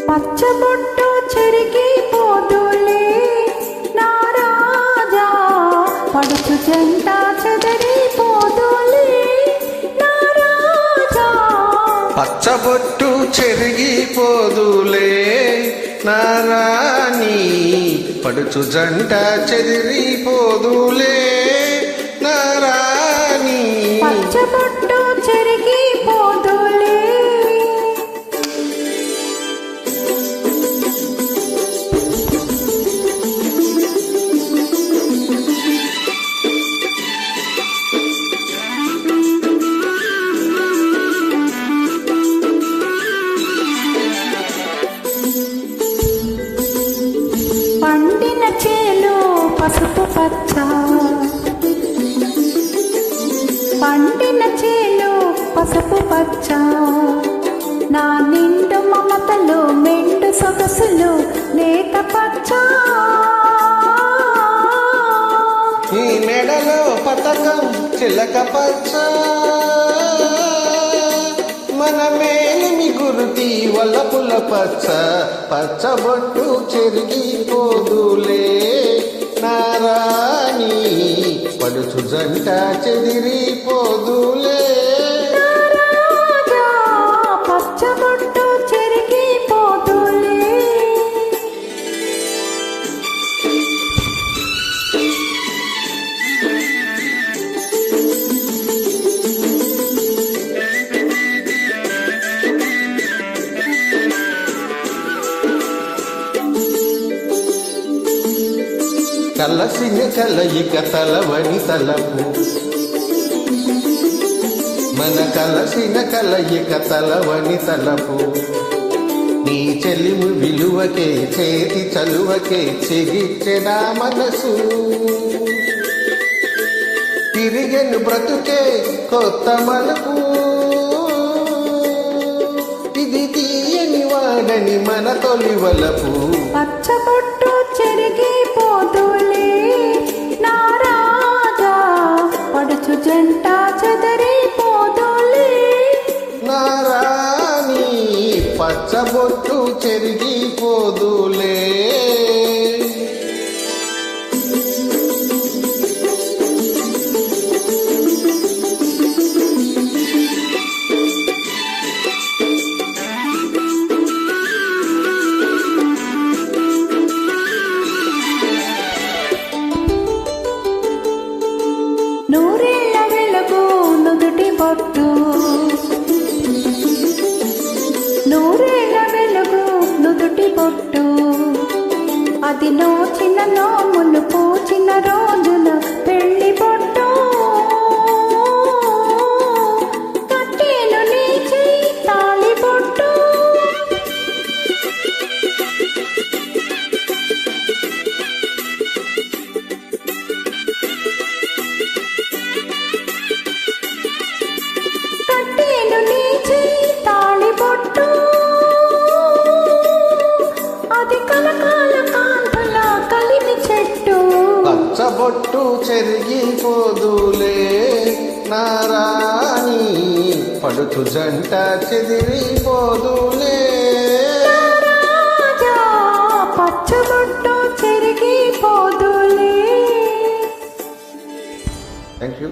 పచ్చబొట్టు చెరిగిపోదులే నా రాజా, పడుచు జంట చెదరిపోదులే నా రాజా. పచ్చబొట్టు చెరిగిపోదులే నా రాణి, పడుచు జంట చెదిరిపోదులే నా రాణి. పచ్చబొట్టు చెరిగిపోదులే. పండిన చేలో పసుపు పచ్చ, పండిన చేలో పసుపు పచ్చ, నా నిండు మమతలో మెండు సొగసులు లేక పచ్చ. ఈ మెడలో పతకం చిలక పచ్చ, మన మేలిమి గురుతి వల్లపుల పచ్చ. పచ్చబొట్టు చెరిగిపోదులే నా రాణి, పడుచు జంట చెదిరిపోదులే. పచ్చబొట్టు చెరిగిపోదులే. కలసిన కలయిక తలవని తలపు, మన కలసిన కలయిక తలవని తలపు. నీ చెలిము విలువకే చేతి చలువకే చెగిచ్చెన మనసు. తిరిగెను బ్రతుకే కొత్త మలుపు, ఇది తీయని వాడని మన తొలి వలపు. పచ్చబొట్టు చెరిగిపోదులే నా రాజా, పడుచు జంట చెదరిపోదులే నా రాణి. పచ్చబొట్టు చెరిగిపోదులే. నూరేళ్ల వెలుగు నుదుటి బొట్టు, నూరేళ్ల వెలుగు నుదుటి బొట్టు, అది నోచిన నోములు పూచిన రోజున పెళ్లి బొట్టు. కట్టేను నీ చెయ్యి తాళి బొట్టు, కట్టేను నీ చెయ్యి తాళి బొట్టు, అది కలకాల కాంతుల కలిమి చెట్టు. పచ్చబొట్టు చెరిగిపోదులే నా రాణి, పడుచు జంట చెదిరిపోదులే. పచ్చబొట్టు చెరిగిపోదులే. Thank you.